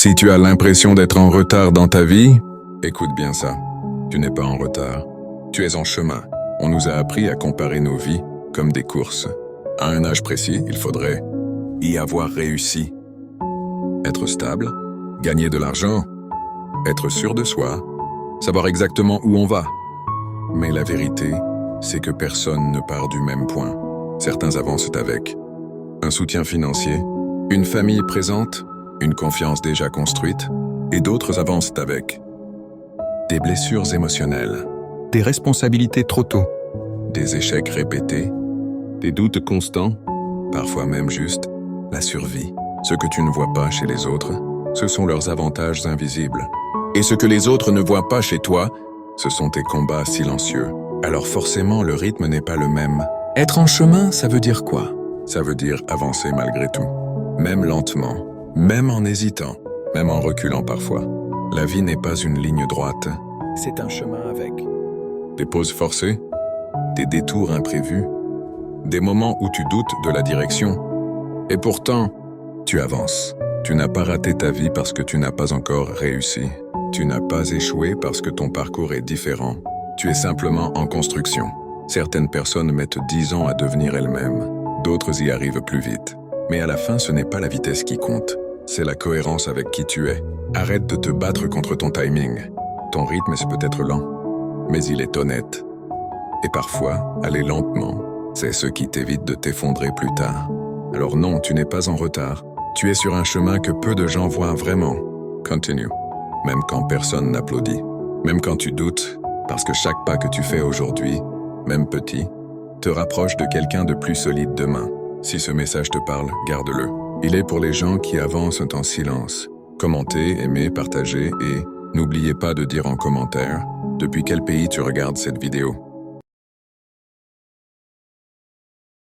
Si tu as l'impression d'être en retard dans ta vie, écoute bien ça. Tu n'es pas en retard. Tu es en chemin. On nous a appris à comparer nos vies comme des courses. À un âge précis, il faudrait y avoir réussi. Être stable, gagner de l'argent, être sûr de soi, savoir exactement où on va. Mais la vérité, c'est que personne ne part du même point. Certains avancent avec un soutien financier, une famille présente, une confiance déjà construite, et d'autres avancent avec des blessures émotionnelles, des responsabilités trop tôt, des échecs répétés, des doutes constants, parfois même juste la survie. Ce que tu ne vois pas chez les autres, ce sont leurs avantages invisibles. Et ce que les autres ne voient pas chez toi, ce sont tes combats silencieux. Alors forcément, le rythme n'est pas le même. Être en chemin, ça veut dire quoi? Ça veut dire avancer malgré tout. Même lentement, même en hésitant, même en reculant parfois. La vie n'est pas une ligne droite. C'est un chemin avec des pauses forcées, des détours imprévus, des moments où tu doutes de la direction. Et pourtant, tu avances. Tu n'as pas raté ta vie parce que tu n'as pas encore réussi. Tu n'as pas échoué parce que ton parcours est différent. Tu es simplement en construction. Certaines personnes mettent 10 ans à devenir elles-mêmes. D'autres y arrivent plus vite. Mais à la fin, ce n'est pas la vitesse qui compte. C'est la cohérence avec qui tu es. Arrête de te battre contre ton timing. Ton rythme, c'est peut-être lent, mais il est honnête. Et parfois, aller lentement, c'est ce qui t'évite de t'effondrer plus tard. Alors non, tu n'es pas en retard. Tu es sur un chemin que peu de gens voient vraiment. Continue. Même quand personne n'applaudit. Même quand tu doutes, parce que chaque pas que tu fais aujourd'hui, même petit, te rapproche de quelqu'un de plus solide demain. Si ce message te parle, garde-le. Il est pour les gens qui avancent en silence. Commentez, aimez, partagez et n'oubliez pas de dire en commentaire depuis quel pays tu regardes cette vidéo.